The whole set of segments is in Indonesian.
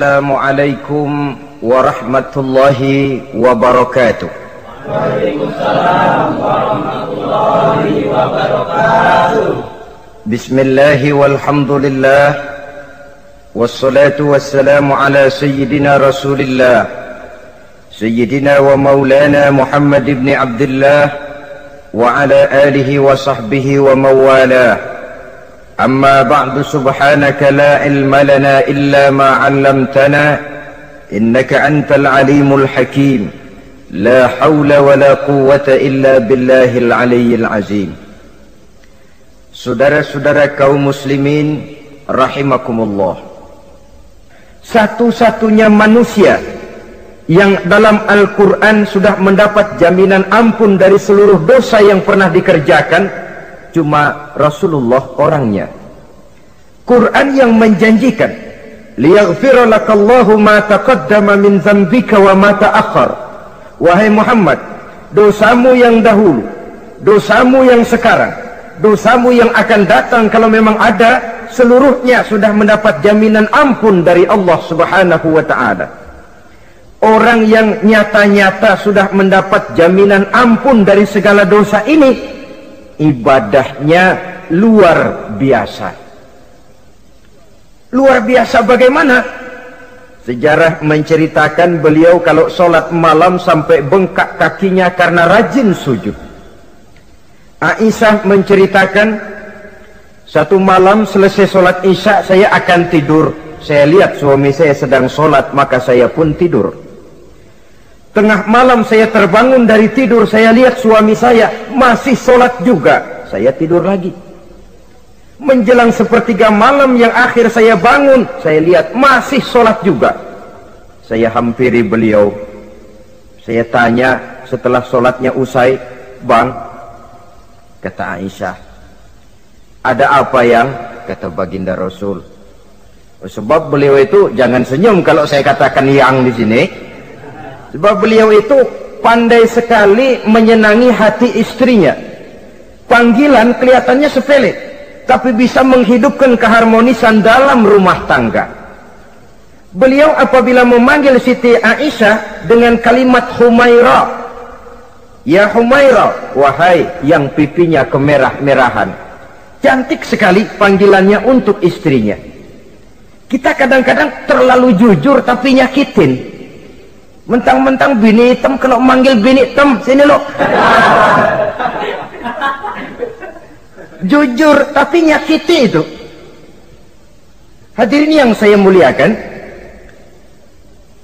Assalamualaikum warahmatullahi wabarakatuh. Waalaikumsalam warahmatullahi wabarakatuh. Bismillahi walhamdulillah, wassalatu wassalamu ala sayyidina rasulillah, sayyidina wa maulana Muhammad ibn Abdullah wa ala alihi wa sahbihi wa mawalah. Amma ba'du, subhanaka la ilma lana illa ma 'allamtana innaka antal alimul hakim. La haula wa la quwwata illa billahil aliyyil azim. Saudara-saudara kaum muslimin rahimakumullah, satu-satunya manusia yang dalam Al-Quran sudah mendapat jaminan ampun dari seluruh dosa yang pernah dikerjakan cuma Rasulullah orangnya. Quran yang menjanjikan liyaghfira lakallahu ma taqaddama min dzambika wa ma ta'akhkhar. Wahai Muhammad, dosamu yang dahulu, dosamu yang sekarang, dosamu yang akan datang kalau memang ada, seluruhnya sudah mendapat jaminan ampun dari Allah Subhanahu wa ta'ala. Orang yang nyata-nyata sudah mendapat jaminan ampun dari segala dosa ini, ibadahnya luar biasa. Luar biasa bagaimana? Sejarah menceritakan beliau kalau sholat malam sampai bengkak kakinya karena rajin sujud. Aisyah menceritakan, satu malam selesai sholat isya saya akan tidur. Saya lihat suami saya sedang sholat, maka saya pun tidur. Tengah malam saya terbangun dari tidur, saya lihat suami saya masih sholat juga, saya tidur lagi. Menjelang sepertiga malam yang akhir saya bangun, saya lihat masih sholat juga. Saya hampiri beliau, saya tanya setelah sholatnya usai, "Bang," kata Aisyah, "ada apa yang?" Kata baginda Rasul. Sebab beliau itu, jangan senyum kalau saya katakan yang di sini. Sebab beliau itu pandai sekali menyenangi hati istrinya. Panggilan kelihatannya sepele, tapi bisa menghidupkan keharmonisan dalam rumah tangga. Beliau apabila memanggil Siti Aisyah dengan kalimat Humaira, "Ya Humaira," wahai yang pipinya kemerah-merahan. Cantik sekali panggilannya untuk istrinya. Kita kadang-kadang terlalu jujur tapi nyakitin. Mentang-mentang bini hitam kalau manggil bini hitam, sini lo. Jujur tapi nyakiti itu. Hadirin yang saya muliakan,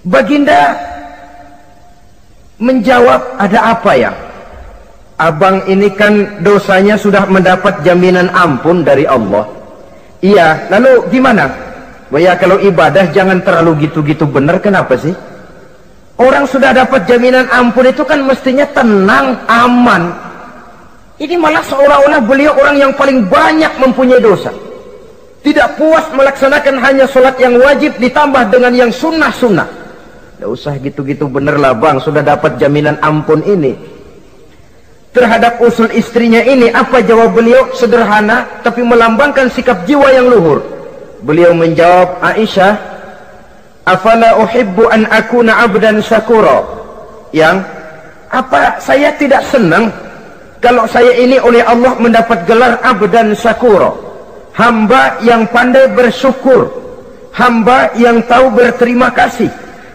baginda menjawab, "Ada apa ya? Abang ini kan dosanya sudah mendapat jaminan ampun dari Allah." "Iya, lalu gimana?" "Ya kalau ibadah jangan terlalu gitu-gitu benar, kenapa sih? Orang sudah dapat jaminan ampun itu kan mestinya tenang, aman. Ini malah seolah-olah beliau orang yang paling banyak mempunyai dosa. Tidak puas melaksanakan hanya sholat yang wajib ditambah dengan yang sunnah-sunnah. Tidak usah gitu-gitu bener lah bang, sudah dapat jaminan ampun ini." Terhadap usul istrinya ini, apa jawab beliau? Sederhana tapi melambangkan sikap jiwa yang luhur. Beliau menjawab, "Aisyah, afala uhibbu an akuna abdan syakura." Yang apa saya tidak senang kalau saya ini oleh Allah mendapat gelar abdan syakura, hamba yang pandai bersyukur, hamba yang tahu berterima kasih.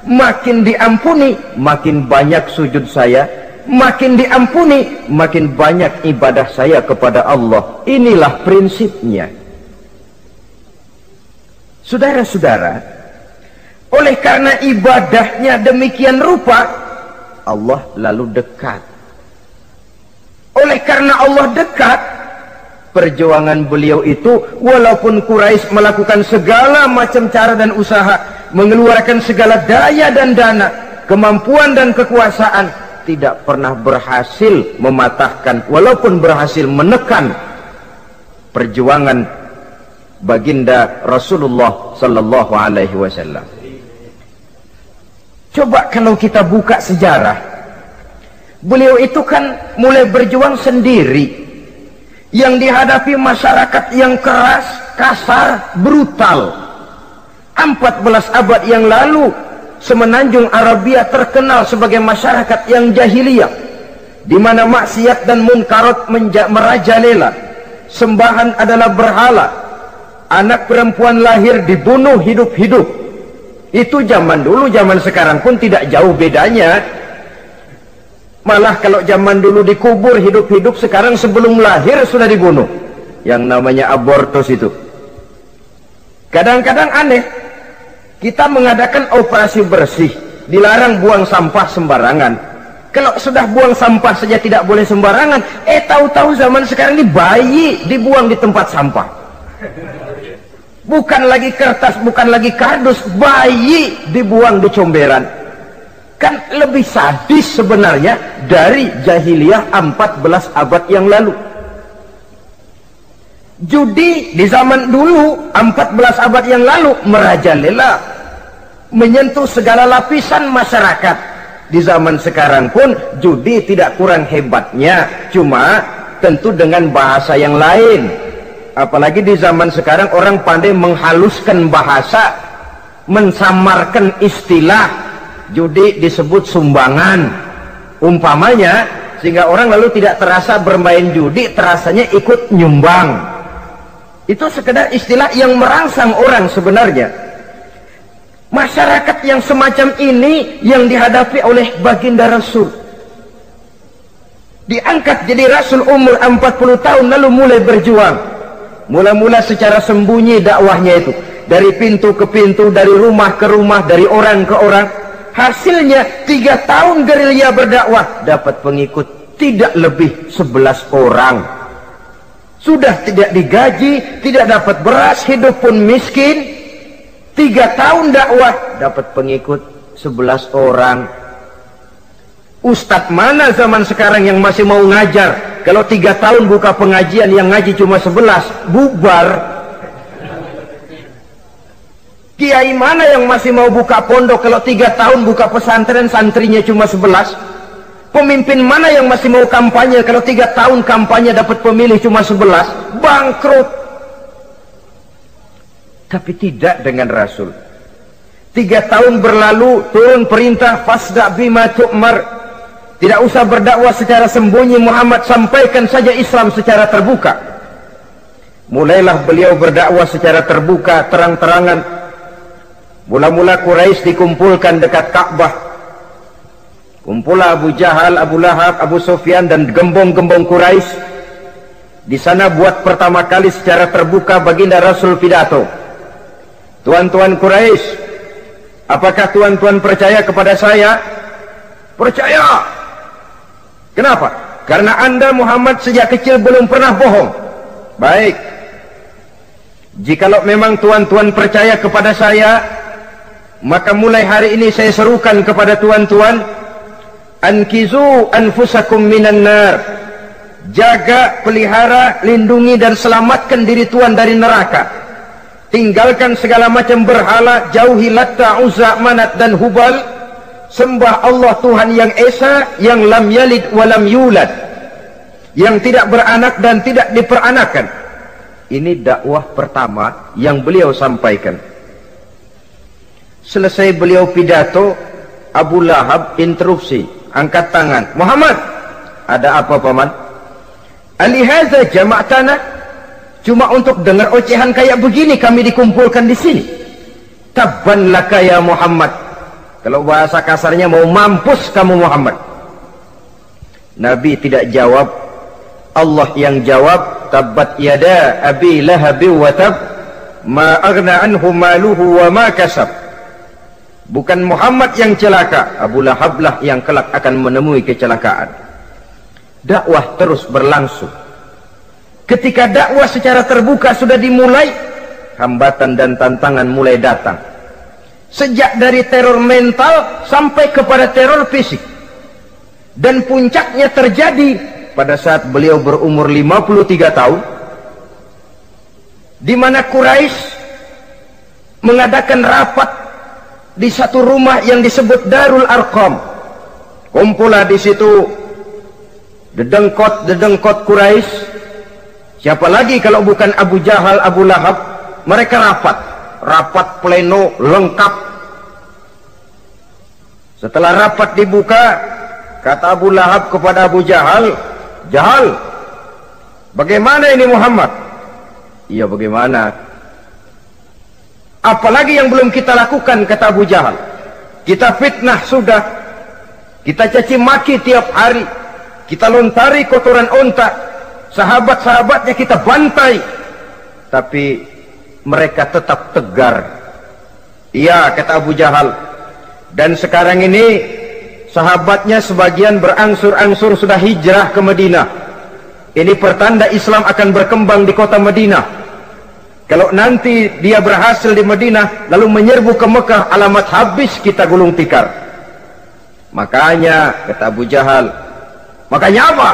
Makin diampuni makin banyak sujud saya, makin diampuni makin banyak ibadah saya kepada Allah. Inilah prinsipnya. Saudara-saudara, oleh karena ibadahnya demikian rupa, Allah lalu dekat. Oleh karena Allah dekat, perjuangan beliau itu, walaupun Quraisy melakukan segala macam cara dan usaha, mengeluarkan segala daya dan dana, kemampuan dan kekuasaan, tidak pernah berhasil mematahkan, walaupun berhasil menekan perjuangan baginda Rasulullah sallallahu alaihi wasallam. Coba kalau kita buka sejarah, beliau itu kan mulai berjuang sendiri, yang dihadapi masyarakat yang keras, kasar, brutal. 14 abad yang lalu, semenanjung Arabia terkenal sebagai masyarakat yang jahiliyah, di mana maksiat dan munkarat merajalela. Sembahan adalah berhala. Anak perempuan lahir dibunuh hidup-hidup. Itu zaman dulu, zaman sekarang pun tidak jauh bedanya. Malah kalau zaman dulu dikubur hidup-hidup, sekarang sebelum lahir sudah dibunuh. Yang namanya abortus itu. Kadang-kadang aneh, kita mengadakan operasi bersih, dilarang buang sampah sembarangan. Kalau sudah buang sampah saja tidak boleh sembarangan, tahu-tahu zaman sekarang ini bayi dibuang di tempat sampah. Bukan lagi kertas, bukan lagi kardus, bayi dibuang di comberan. Kan lebih sadis sebenarnya dari jahiliyah 14 abad yang lalu. Judi di zaman dulu 14 abad yang lalu merajalela, menyentuh segala lapisan masyarakat. Di zaman sekarang pun judi tidak kurang hebatnya, cuma tentu dengan bahasa yang lain. Apalagi di zaman sekarang orang pandai menghaluskan bahasa, mensamarkan istilah. Judi disebut sumbangan umpamanya, sehingga orang lalu tidak terasa bermain judi, terasanya ikut nyumbang. Itu sekedar istilah yang merangsang orang sebenarnya. Masyarakat yang semacam ini yang dihadapi oleh baginda Rasul. Diangkat jadi Rasul umur 40 tahun lalu mulai berjuang. Mula-mula secara sembunyi dakwahnya itu. Dari pintu ke pintu, dari rumah ke rumah, dari orang ke orang. Hasilnya 3 tahun gerilya berdakwah, dapat pengikut tidak lebih 11 orang. Sudah tidak digaji, tidak dapat beras, hidup pun miskin. 3 tahun dakwah dapat pengikut 11 orang. Ustadz mana zaman sekarang yang masih mau ngajar? Kalau 3 tahun buka pengajian yang ngaji cuma 11, bubar. Kiai mana yang masih mau buka pondok kalau 3 tahun buka pesantren santrinya cuma 11? Pemimpin mana yang masih mau kampanye kalau 3 tahun kampanye dapat pemilih cuma 11? Bangkrut. Tapi tidak dengan Rasul. 3 tahun berlalu, turun perintah fasda bima tu'mar. Tidak usah berdakwah secara sembunyi Muhammad, sampaikan saja Islam secara terbuka. Mulailah beliau berdakwah secara terbuka, terang-terangan. Mula-mula Quraisy dikumpulkan dekat Ka'bah. Kumpulah Abu Jahal, Abu Lahab, Abu Sufyan dan gembong-gembong Quraisy. Di sana buat pertama kali secara terbuka baginda Rasul pidato. Tuan-tuan Quraisy, apakah tuan-tuan percaya kepada saya? Percaya. Kenapa? Karena Anda Muhammad sejak kecil belum pernah bohong. Baik. Jikalau memang tuan-tuan percaya kepada saya, maka mulai hari ini saya serukan kepada tuan-tuan, ankizu anfusakum minan nar. Jaga, pelihara, lindungi dan selamatkan diri tuan dari neraka. Tinggalkan segala macam berhala, jauhi Latta, Uzza, Manat dan Hubal. Sembah Allah Tuhan yang Esa, yang lam yalid wa lam yulad, yang tidak beranak dan tidak diperanakan. Ini dakwah pertama yang beliau sampaikan. Selesai beliau pidato, Abu Lahab interupsi, angkat tangan. Muhammad, ada apa paman? Alihaza jama'tana? Cuma untuk dengar ocehan kayak begini kami dikumpulkan di sini. Tabban laka ya Muhammad. Kalau bahasa kasarnya mau mampus kamu Muhammad. Nabi tidak jawab, Allah yang jawab. Tabbat yada abi lahabi wa tab, ma aghna anhu maluhu wa ma kasab. Bukan Muhammad yang celaka, Abu Lahab lah yang kelak akan menemui kecelakaan. Dakwah terus berlangsung. Ketika dakwah secara terbuka sudah dimulai, hambatan dan tantangan mulai datang. Sejak dari teror mental sampai kepada teror fisik. Dan puncaknya terjadi pada saat beliau berumur 53 tahun, di mana Quraisy mengadakan rapat di satu rumah yang disebut Darul Arqam. Kumpulah di situ dedengkot Quraisy. Siapa lagi kalau bukan Abu Jahal, Abu Lahab? Mereka rapat. rapat pleno lengkap. Setelah rapat dibuka, kata Abu Lahab kepada Abu Jahal, "Jahal, bagaimana ini Muhammad?" "Iya, bagaimana? Apalagi yang belum kita lakukan," kata Abu Jahal. "Kita fitnah sudah, kita caci maki tiap hari, kita lontari kotoran onta, sahabat-sahabatnya kita bantai, tapi mereka tetap tegar." "Iya," kata Abu Jahal, "dan sekarang ini sahabatnya sebagian berangsur-angsur sudah hijrah ke Madinah. Ini pertanda Islam akan berkembang di kota Madinah. Kalau nanti dia berhasil di Madinah lalu menyerbu ke Mekah, alamat habis kita gulung tikar." "Makanya," kata Abu Jahal. "Makanya apa?"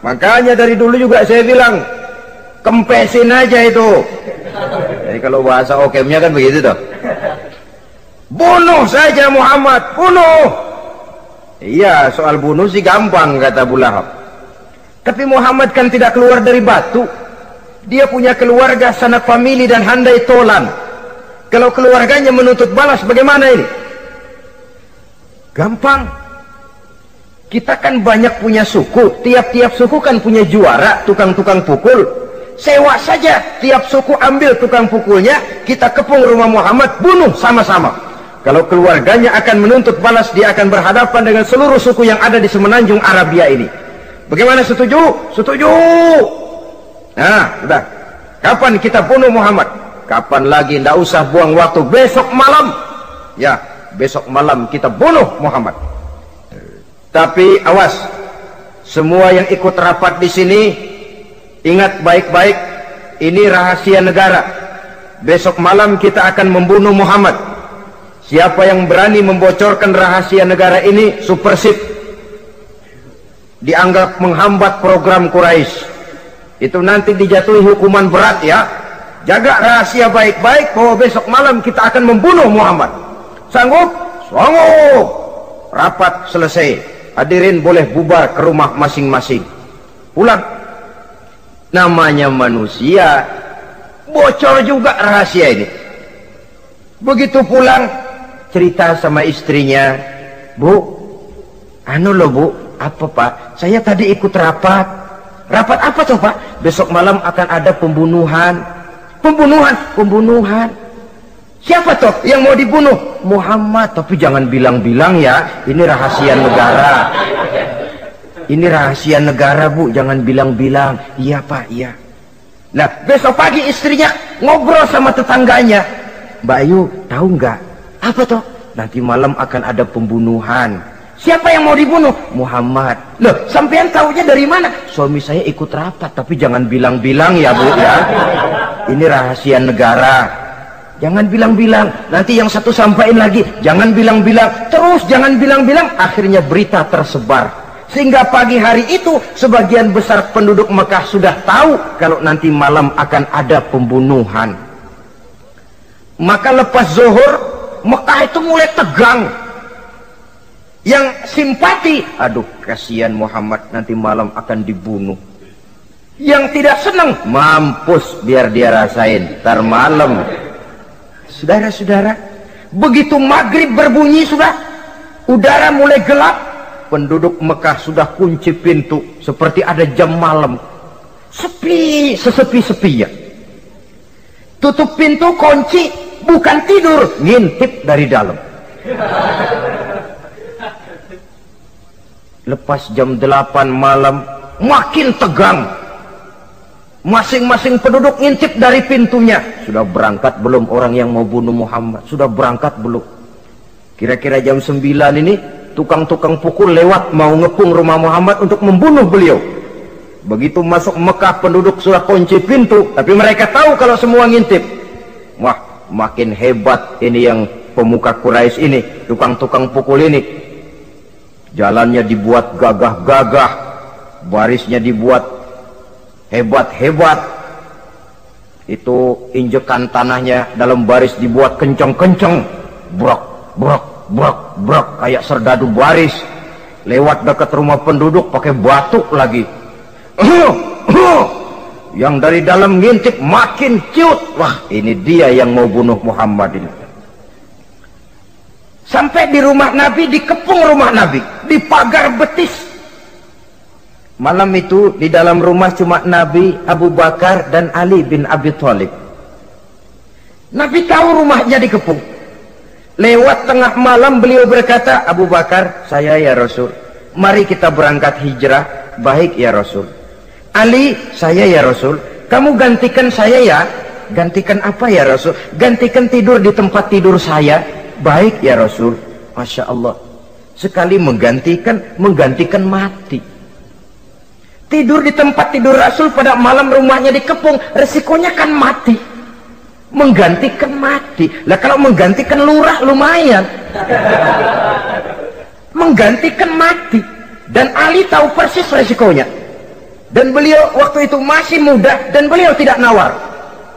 "Makanya dari dulu juga saya bilang, kempesin aja itu." Jadi kalau bahasa okemnya kan begitu toh. "Bunuh saja Muhammad, bunuh." "Iya, soal bunuh sih gampang," kata Abu Lahab. "Tapi Muhammad kan tidak keluar dari batu. Dia punya keluarga, sanak famili dan handai tolan. Kalau keluarganya menuntut balas, bagaimana ini?" "Gampang. Kita kan banyak punya suku. Tiap-tiap suku kan punya juara, tukang-tukang pukul. Sewa saja, tiap suku ambil tukang pukulnya, kita kepung rumah Muhammad, bunuh sama-sama. Kalau keluarganya akan menuntut balas, dia akan berhadapan dengan seluruh suku yang ada di semenanjung Arabia ini. Bagaimana, setuju?" "Setuju." "Nah, sudah. Kapan kita bunuh Muhammad?" "Kapan lagi, tidak usah buang waktu. Besok malam." "Ya, besok malam kita bunuh Muhammad. Tapi awas, semua yang ikut rapat di sini, ingat baik-baik, ini rahasia negara. Besok malam kita akan membunuh Muhammad. Siapa yang berani membocorkan rahasia negara ini, supersip, dianggap menghambat program Quraisy. Itu nanti dijatuhi hukuman berat ya. Jaga rahasia baik-baik bahwa besok malam kita akan membunuh Muhammad. Sanggup?" "Sanggup." Rapat selesai. Hadirin boleh bubar ke rumah masing-masing. Pulang. Namanya manusia, bocor juga rahasia ini. Begitu pulang, cerita sama istrinya, "Bu, anu loh Bu." "Apa Pak?" "Saya tadi ikut rapat." "Rapat apa tuh Pak?" "Besok malam akan ada pembunuhan." "Pembunuhan?" "Pembunuhan." "Siapa toh yang mau dibunuh?" "Muhammad." "Tapi jangan bilang-bilang ya, ini rahasia negara." "Ini rahasia negara Bu, jangan bilang-bilang." "Iya Pak, iya." Nah, besok pagi istrinya ngobrol sama tetangganya, "Mbak Ayu, tahu nggak?" "Apa toh?" "Nanti malam akan ada pembunuhan." "Siapa yang mau dibunuh?" "Muhammad." "Loh, sampean tahunya dari mana?" "Suami saya ikut rapat." "Tapi jangan bilang-bilang ya Bu ya, ini rahasia negara. Jangan bilang-bilang, nanti yang satu sampaikan lagi, jangan bilang-bilang, terus jangan bilang-bilang." Akhirnya berita tersebar, sehingga pagi hari itu sebagian besar penduduk Mekah sudah tahu kalau nanti malam akan ada pembunuhan. Maka lepas zuhur, Mekah itu mulai tegang. Yang simpati, "Aduh kasihan Muhammad, nanti malam akan dibunuh." Yang tidak senang, "Mampus, biar dia rasain, ntar malam." Saudara-saudara, begitu maghrib berbunyi sudah, udara mulai gelap, penduduk Mekah sudah kunci pintu seperti ada jam malam. Sepi, sesepi-sepinya. Tutup pintu, kunci, bukan tidur, ngintip dari dalam. Lepas jam 8 malam, makin tegang. Masing-masing penduduk ngintip dari pintunya. Sudah berangkat belum orang yang mau bunuh Muhammad? Sudah berangkat belum? Kira-kira jam 9 ini, tukang-tukang pukul lewat mau ngepung rumah Muhammad untuk membunuh beliau. Begitu masuk Mekah, penduduk sudah kunci pintu, tapi mereka tahu kalau semua ngintip. Wah, makin hebat ini yang pemuka Quraisy ini, tukang-tukang pukul ini. Jalannya dibuat gagah-gagah, barisnya dibuat hebat-hebat. Itu injekan tanahnya dalam baris dibuat kenceng-kenceng, brok, brok, brok, brok, kayak serdadu baris. Lewat dekat rumah penduduk pakai batuk lagi. Yang dari dalam ngintip makin ciut. Wah, ini dia yang mau bunuh Muhammad ini. Sampai di rumah Nabi, dikepung rumah Nabi, di pagar betis. Malam itu di dalam rumah cuma Nabi, Abu Bakar dan Ali bin Abi Thalib. Nabi tahu rumahnya dikepung. Lewat tengah malam beliau berkata, Abu Bakar, saya ya Rasul, mari kita berangkat hijrah. Baik ya Rasul. Ali, saya ya Rasul, kamu gantikan saya ya. Gantikan apa ya Rasul? Gantikan tidur di tempat tidur saya. Baik ya Rasul. Masya Allah, sekali menggantikan mati. Tidur di tempat tidur Rasul pada malam rumahnya dikepung, resikonya kan mati. Menggantikan mati. Lah kalau menggantikan lurah lumayan. Menggantikan mati. Dan Ali tahu persis resikonya. Dan beliau waktu itu masih muda dan beliau tidak nawar.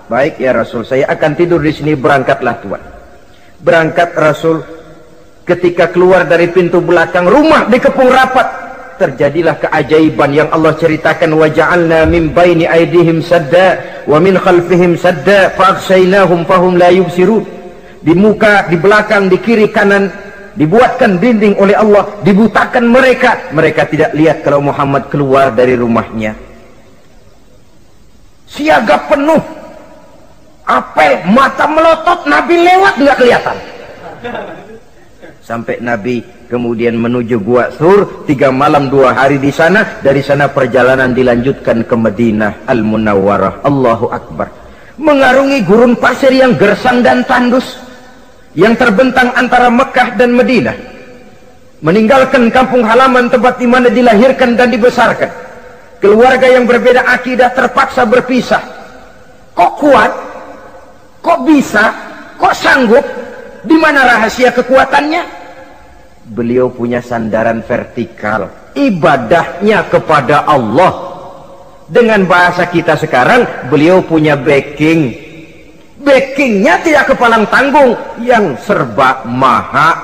Baik ya Rasul, saya akan tidur di sini, berangkatlah Tuhan. Berangkat Rasul, ketika keluar dari pintu belakang rumah dikepung rapat, terjadilah keajaiban yang Allah ceritakan, wa ja'alna min baini aydihim sadda wa min khalfihim sadda fa aghshaynahum fahum la yubsirun. Di muka, di belakang, di kiri kanan dibuatkan dinding oleh Allah, dibutakan mereka tidak lihat kalau Muhammad keluar dari rumahnya. Siaga penuh, apel, mata melotot, Nabi lewat nggak kelihatan. Sampai Nabi kemudian menuju Gua Thur, 3 malam 2 hari di sana. Dari sana perjalanan dilanjutkan ke Madinah Al-Munawwarah. Allahu Akbar. Mengarungi gurun pasir yang gersang dan tandus, yang terbentang antara Mekah dan Madinah, meninggalkan kampung halaman tempat di mana dilahirkan dan dibesarkan. Keluarga yang berbeda akidah terpaksa berpisah. Kok kuat? Kok bisa? Kok sanggup? Di mana rahasia kekuatannya? Beliau punya sandaran vertikal, ibadahnya kepada Allah. Dengan bahasa kita sekarang, beliau punya backing. Backingnya tidak kepalang tanggung, yang serba maha.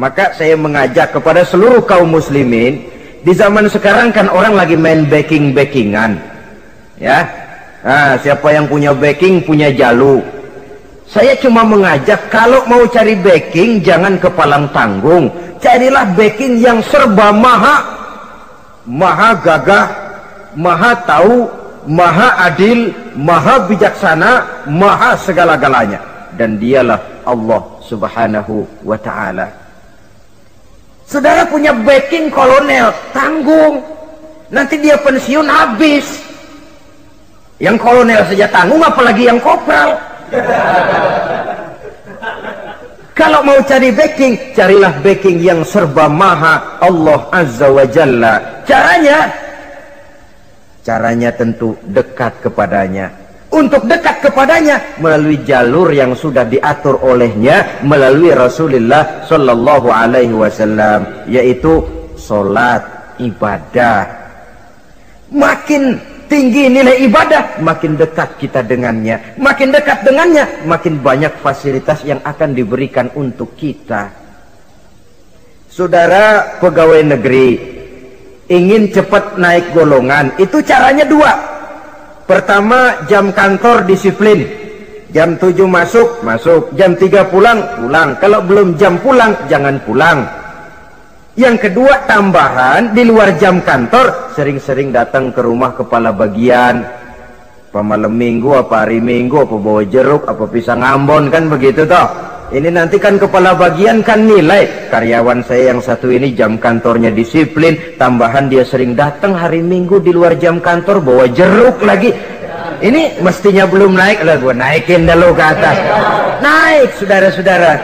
Maka saya mengajak kepada seluruh kaum muslimin, di zaman sekarang kan orang lagi main backingan, ya. Nah, siapa yang punya backing punya jalu. Saya cuma mengajak, kalau mau cari backing jangan kepalang tanggung, carilah backing yang serba maha. Maha gagah, maha tahu, maha adil, maha bijaksana, maha segala-galanya. Dan dialah Allah subhanahu wa ta'ala. Saudara punya backing kolonel, tanggung. Nanti dia pensiun habis. Yang kolonel saja tanggung, apalagi yang kopral. Kalau mau cari backing, carilah backing yang serba maha, Allah azza wa jalla. Caranya tentu dekat kepadanya. Untuk dekat kepadanya melalui jalur yang sudah diatur olehnya, melalui Rasulullah sallallahu alaihi wasallam, yaitu salat, ibadah. Makin tinggi nilai ibadah, makin dekat kita dengannya. Makin dekat dengannya, makin banyak fasilitas yang akan diberikan untuk kita. Saudara pegawai negeri ingin cepat naik golongan, itu caranya 2. Pertama, jam kantor disiplin. Jam 7 masuk, jam 3 pulang. Kalau belum jam pulang, jangan pulang. Yang kedua, tambahan, di luar jam kantor sering-sering datang ke rumah kepala bagian. Apa malam minggu, apa hari minggu, apa bawa jeruk, apa pisang Ambon, kan begitu toh. Ini nanti kan kepala bagian kan nilai, karyawan saya yang satu ini jam kantornya disiplin, tambahan dia sering datang hari minggu di luar jam kantor bawa jeruk lagi. Ini mestinya belum naik, lah gua naikin dulu ke atas. Naik, saudara-saudara.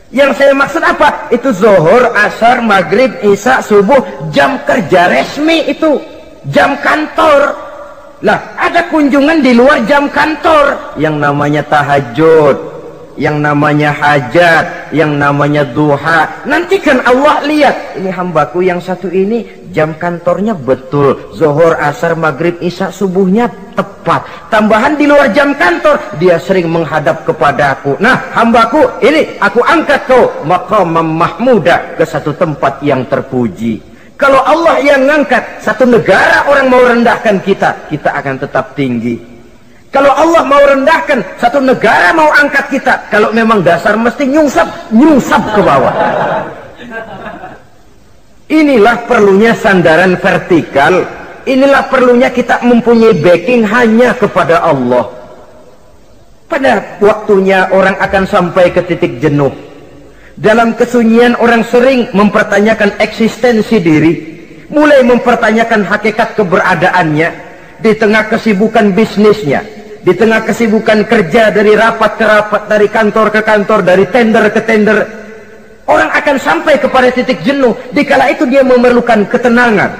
Yang saya maksud apa? Itu zuhur, asar, maghrib, isya, subuh, jam kerja resmi itu, jam kantor. Lah, ada kunjungan di luar jam kantor, yang namanya tahajud, yang namanya hajat, yang namanya duha. Nanti kan Allah lihat, ini hambaku yang satu ini jam kantornya betul, zuhur, asar, maghrib, isya, subuhnya tepat. Tambahan di luar jam kantor, dia sering menghadap kepadaku. Nah, hambaku ini aku angkat kau maqamam mahmudah, ke satu tempat yang terpuji. Kalau Allah yang ngangkat, satu negara orang mau rendahkan kita, kita akan tetap tinggi. Kalau Allah mau rendahkan, satu negara mau angkat kita, kalau memang dasar mesti nyungsap ke bawah. Inilah perlunya sandaran vertikal. Inilah perlunya kita mempunyai backing hanya kepada Allah. Pada waktunya orang akan sampai ke titik jenuh. Dalam kesunyian orang sering mempertanyakan eksistensi diri, mulai mempertanyakan hakikat keberadaannya di tengah kesibukan bisnisnya, di tengah kesibukan kerja dari rapat ke rapat, dari kantor ke kantor, dari tender ke tender. Orang akan sampai kepada titik jenuh. Dikala itu dia memerlukan ketenangan,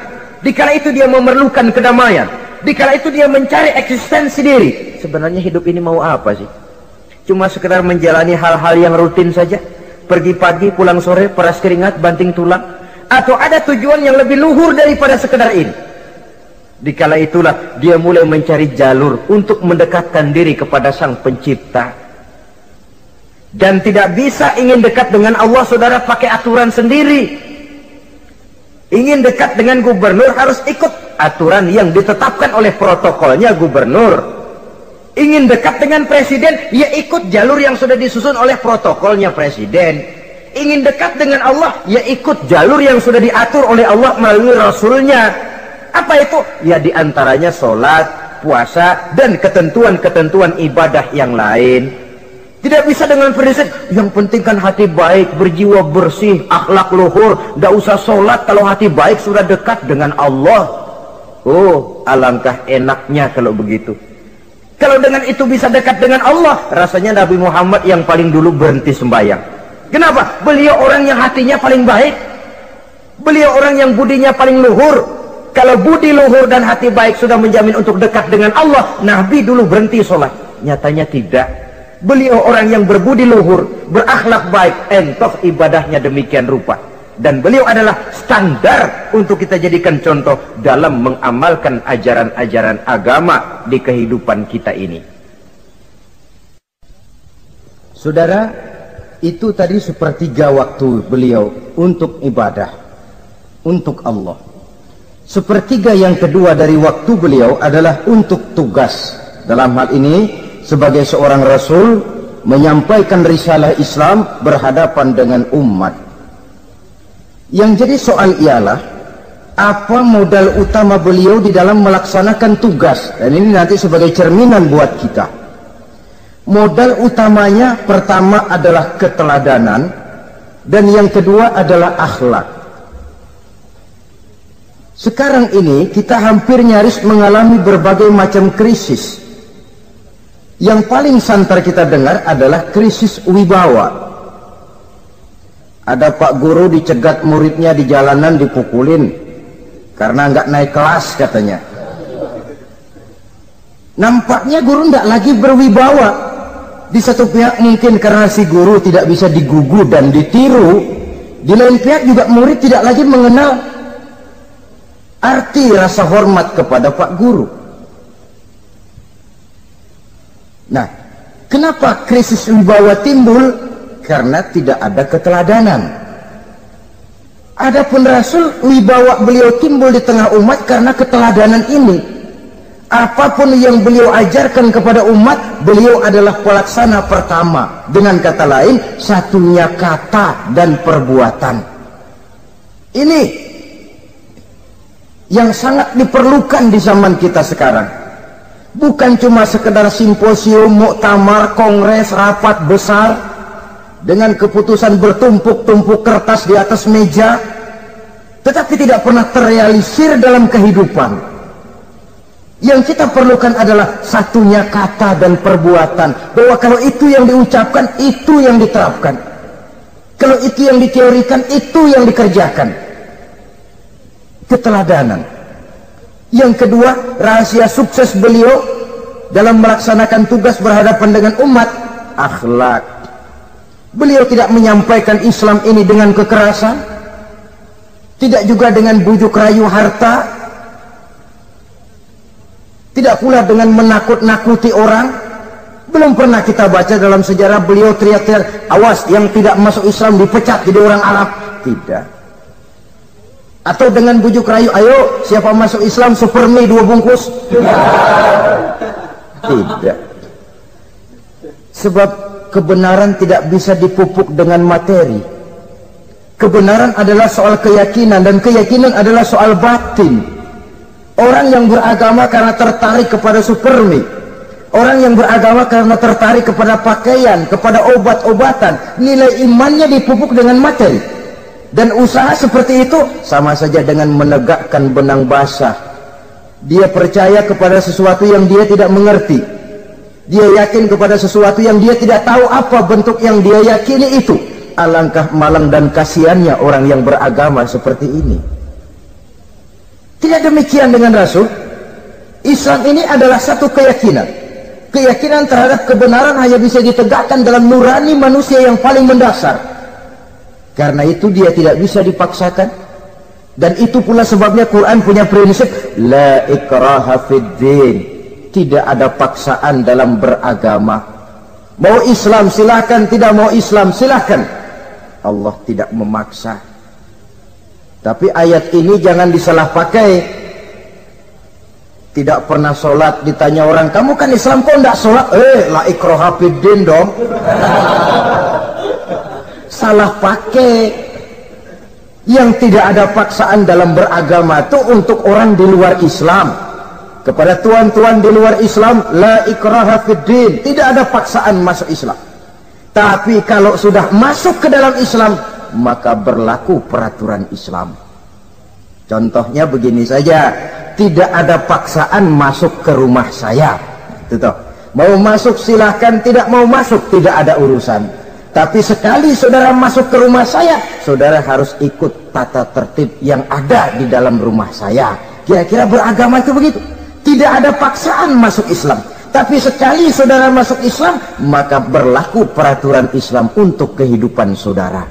dikala itu dia memerlukan kedamaian, dikala itu dia mencari eksistensi diri. Sebenarnya hidup ini mau apa sih? Cuma sekedar menjalani hal-hal yang rutin saja, pergi pagi pulang sore, peras keringat banting tulang, atau ada tujuan yang lebih luhur daripada sekedar ini? Dikala itulah dia mulai mencari jalur untuk mendekatkan diri kepada Sang Pencipta. Dan tidak bisa ingin dekat dengan Allah, saudara, pakai aturan sendiri. Ingin dekat dengan gubernur harus ikut aturan yang ditetapkan oleh protokolnya gubernur. Ingin dekat dengan presiden, ya ikut jalur yang sudah disusun oleh protokolnya presiden. Ingin dekat dengan Allah, ya ikut jalur yang sudah diatur oleh Allah melalui Rasulnya. Apa itu? Ya diantaranya sholat, puasa, dan ketentuan-ketentuan ibadah yang lain. Tidak bisa dengan prinsip, yang penting kan hati baik, berjiwa bersih, akhlak luhur, tidak usah sholat kalau hati baik sudah dekat dengan Allah. Oh, alangkah enaknya kalau begitu. Kalau dengan itu bisa dekat dengan Allah, rasanya Nabi Muhammad yang paling dulu berhenti sembahyang. Kenapa? Beliau orang yang hatinya paling baik. Beliau orang yang budinya paling luhur. Kalau budi luhur dan hati baik sudah menjamin untuk dekat dengan Allah, Nabi dulu berhenti sholat. Nyatanya tidak. Beliau orang yang berbudi luhur, berakhlak baik, entoh ibadahnya demikian rupa. Dan beliau adalah standar untuk kita jadikan contoh dalam mengamalkan ajaran-ajaran agama di kehidupan kita ini. Saudara, itu tadi sepertiga waktu beliau untuk ibadah, untuk Allah. Sepertiga yang kedua dari waktu beliau adalah untuk tugas. Dalam hal ini, sebagai seorang Rasul, menyampaikan risalah Islam berhadapan dengan umat. Yang jadi soal ialah, apa modal utama beliau di dalam melaksanakan tugas? Dan ini nanti sebagai cerminan buat kita. Modal utamanya pertama adalah keteladanan, dan yang kedua adalah akhlak. Sekarang ini kita hampir nyaris mengalami berbagai macam krisis. Yang paling santer kita dengar adalah krisis wibawa. Ada pak guru dicegat muridnya di jalanan, dipukulin karena nggak naik kelas katanya. Nampaknya guru nggak lagi berwibawa. Di satu pihak mungkin karena si guru tidak bisa digugu dan ditiru. Di lain pihak juga murid tidak lagi mengenal arti rasa hormat kepada pak guru. Nah, kenapa krisis wibawa timbul? Karena tidak ada keteladanan. Adapun Rasul, wibawa beliau timbul di tengah umat karena keteladanan ini. Apapun yang beliau ajarkan kepada umat, beliau adalah pelaksana pertama. Dengan kata lain, satunya kata dan perbuatan. Ini yang sangat diperlukan di zaman kita sekarang. Bukan cuma sekedar simposium, muktamar, kongres, rapat besar dengan keputusan bertumpuk-tumpuk kertas di atas meja, tetapi tidak pernah terrealisir dalam kehidupan. Yang kita perlukan adalah satunya kata dan perbuatan, bahwa kalau itu yang diucapkan, itu yang diterapkan. Kalau itu yang diteorikan, itu yang dikerjakan. Keteladanan. Yang kedua, rahasia sukses beliau dalam melaksanakan tugas berhadapan dengan umat, akhlak. Beliau tidak menyampaikan Islam ini dengan kekerasan, tidak juga dengan bujuk rayu harta, tidak pula dengan menakut-nakuti orang. Belum pernah kita baca dalam sejarah beliau teriak-teriak, awas yang tidak masuk Islam dipecat jadi orang Arab. Tidak. Atau dengan bujuk rayu, ayo siapa masuk Islam super mie 2 bungkus? Tidak. Sebab kebenaran tidak bisa dipupuk dengan materi. Kebenaran adalah soal keyakinan, dan keyakinan adalah soal batin. Orang yang beragama karena tertarik kepada super mie, orang yang beragama karena tertarik kepada pakaian, kepada obat-obatan, nilai imannya dipupuk dengan materi. Dan usaha seperti itu sama saja dengan menegakkan benang basah. Dia percaya kepada sesuatu yang dia tidak mengerti. Dia yakin kepada sesuatu yang dia tidak tahu apa bentuk yang dia yakini itu. Alangkah malang dan kasihannya orang yang beragama seperti ini. Tidak demikian dengan Rasul. Islam ini adalah satu keyakinan. Keyakinan terhadap kebenaran hanya bisa ditegakkan dalam nurani manusia yang paling mendasar. Karena itu dia tidak bisa dipaksakan. Dan itu pula sebabnya Quran punya prinsip la ikraha fid din. Tidak ada paksaan dalam beragama. Mau Islam silahkan, tidak mau Islam silahkan. Allah tidak memaksa. Tapi ayat ini jangan disalah pakai. Tidak pernah sholat, ditanya orang, kamu kan Islam kok tidak sholat? La ikraha fid din dong. Salah pakai. Yang tidak ada paksaan dalam beragama itu untuk orang di luar Islam. Kepada tuan-tuan di luar Islam, la ikraha fid din, tidak ada paksaan masuk Islam. Tapi kalau sudah masuk ke dalam Islam, maka berlaku peraturan Islam. Contohnya begini saja, tidak ada paksaan masuk ke rumah saya. Itu toh. Mau masuk silahkan, tidak mau masuk tidak ada urusan. Tapi sekali saudara masuk ke rumah saya, saudara harus ikut tata tertib yang ada di dalam rumah saya. Kira-kira beragama itu begitu. Tidak ada paksaan masuk Islam. Tapi sekali saudara masuk Islam, maka berlaku peraturan Islam untuk kehidupan saudara.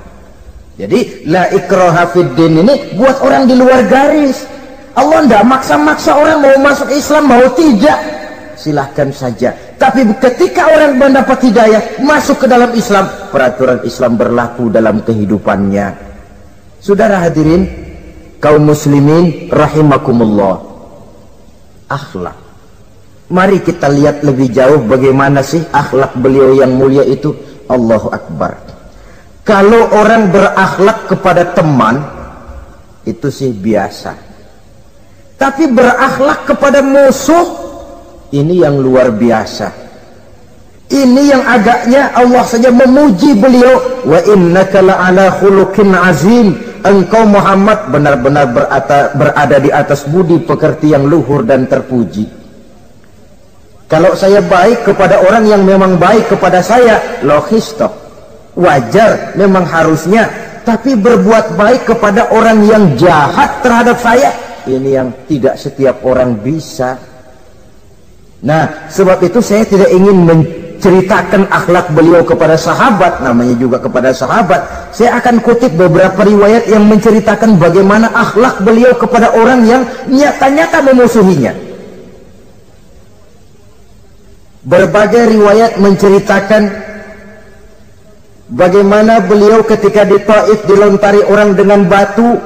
Jadi la ikraha fid din ini buat orang di luar garis. Allah tidak maksa-maksa orang mau masuk Islam, mau tidak. Silahkan saja. Tapi ketika orang mendapat hidayah masuk ke dalam Islam, peraturan Islam berlaku dalam kehidupannya. Saudara hadirin kaum muslimin rahimakumullah, akhlak. Mari kita lihat lebih jauh bagaimana sih akhlak beliau yang mulia itu. Allahu Akbar. Kalau orang berakhlak kepada teman itu sih biasa. Tapi berakhlak kepada musuh, ini yang luar biasa. Ini yang agaknya Allah saja memuji beliau. Wa innaka la'ala khuluqin azim. Engkau Muhammad benar-benar berada di atas budi pekerti yang luhur dan terpuji. Kalau saya baik kepada orang yang memang baik kepada saya, logis toh, wajar, memang harusnya. Tapi berbuat baik kepada orang yang jahat terhadap saya, ini yang tidak setiap orang bisa. Nah, sebab itu saya tidak ingin menceritakan akhlak beliau kepada sahabat, namanya juga kepada sahabat. Saya akan kutip beberapa riwayat yang menceritakan bagaimana akhlak beliau kepada orang yang nyata-nyata memusuhinya. Berbagai riwayat menceritakan bagaimana beliau ketika di Taif dilontari orang dengan batu,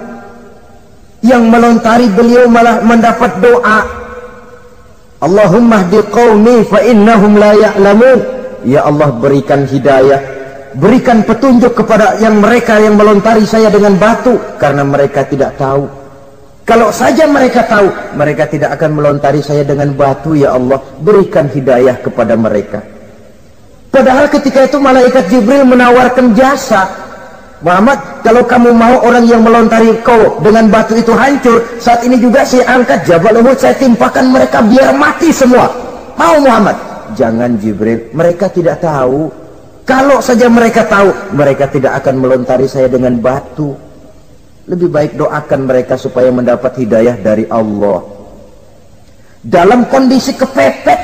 yang melontari beliau malah mendapat doa, Allahumma hdi qaumi fa innahum la ya'lamun. Ya Allah, berikan hidayah, berikan petunjuk kepada mereka yang melontari saya dengan batu, karena mereka tidak tahu. Kalau saja mereka tahu, mereka tidak akan melontari saya dengan batu. Ya Allah, berikan hidayah kepada mereka. Padahal ketika itu malaikat Jibril menawarkan jasa. Muhammad, kalau kamu mau orang yang melontari kau dengan batu itu hancur, saat ini juga saya angkat Jabal Uhud, saya timpakan mereka biar mati semua. Mau Muhammad? Jangan Jibril, mereka tidak tahu. Kalau saja mereka tahu, mereka tidak akan melontari saya dengan batu. Lebih baik doakan mereka supaya mendapat hidayah dari Allah. Dalam kondisi kepepet,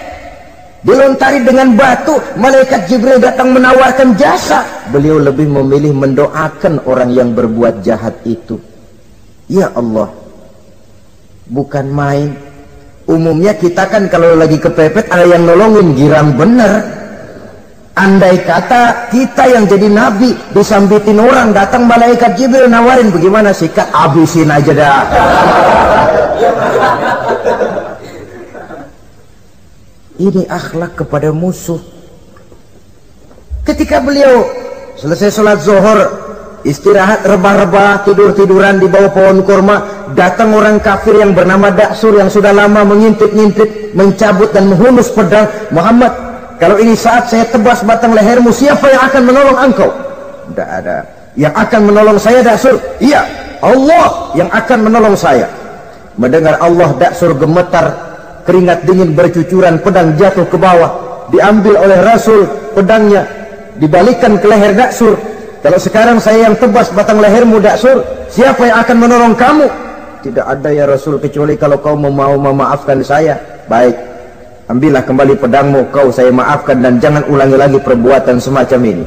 dilontari dengan batu, malaikat Jibril datang menawarkan jasa. Beliau lebih memilih mendoakan orang yang berbuat jahat itu. Ya Allah, bukan main. Umumnya kita kan kalau lagi kepepet ada yang nolongin, girang bener. Andai kata kita yang jadi nabi disambitin orang, datang malaikat Jibril nawarin, bagaimana sikat? Abisin aja dah. Ini akhlak kepada musuh. Ketika beliau selesai sholat zuhur, istirahat rebah-rebah, tidur-tiduran di bawah pohon kurma, datang orang kafir yang bernama Daksur yang sudah lama mengintip-ngintip, mencabut dan menghunus pedang. Muhammad, kalau ini saat saya tebas batang lehermu, siapa yang akan menolong engkau? Tidak ada. Yang akan menolong saya Daksur? Iya, Allah yang akan menolong saya. Mendengar Allah, Daksur gemetar, keringat dingin bercucuran, pedang jatuh ke bawah, diambil oleh Rasul pedangnya, dibalikan ke leher Daksur. Kalau sekarang saya yang tebas batang lehermu Daksur, siapa yang akan menolong kamu? Tidak ada ya Rasul, kecuali kalau kau mau memaafkan saya. Baik, ambillah kembali pedangmu, kau saya maafkan, dan jangan ulangi lagi perbuatan semacam ini.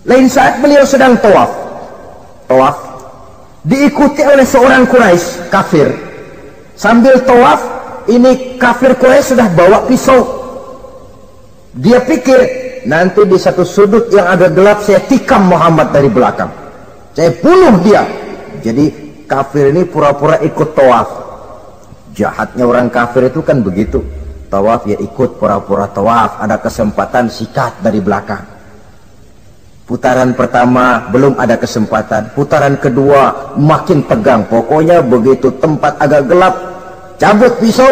Lain saat beliau sedang tawaf, diikuti oleh seorang Quraisy kafir. Sambil tawaf, ini kafir Quraisy sudah bawa pisau. Dia pikir, nanti di satu sudut yang agak gelap saya tikam Muhammad dari belakang, saya bunuh dia. Jadi kafir ini pura-pura ikut tawaf. Jahatnya orang kafir itu kan begitu, tawaf ya ikut pura-pura tawaf, ada kesempatan sikat dari belakang. Putaran pertama belum ada kesempatan, putaran kedua makin tegang. Pokoknya begitu tempat agak gelap, cabut pisau,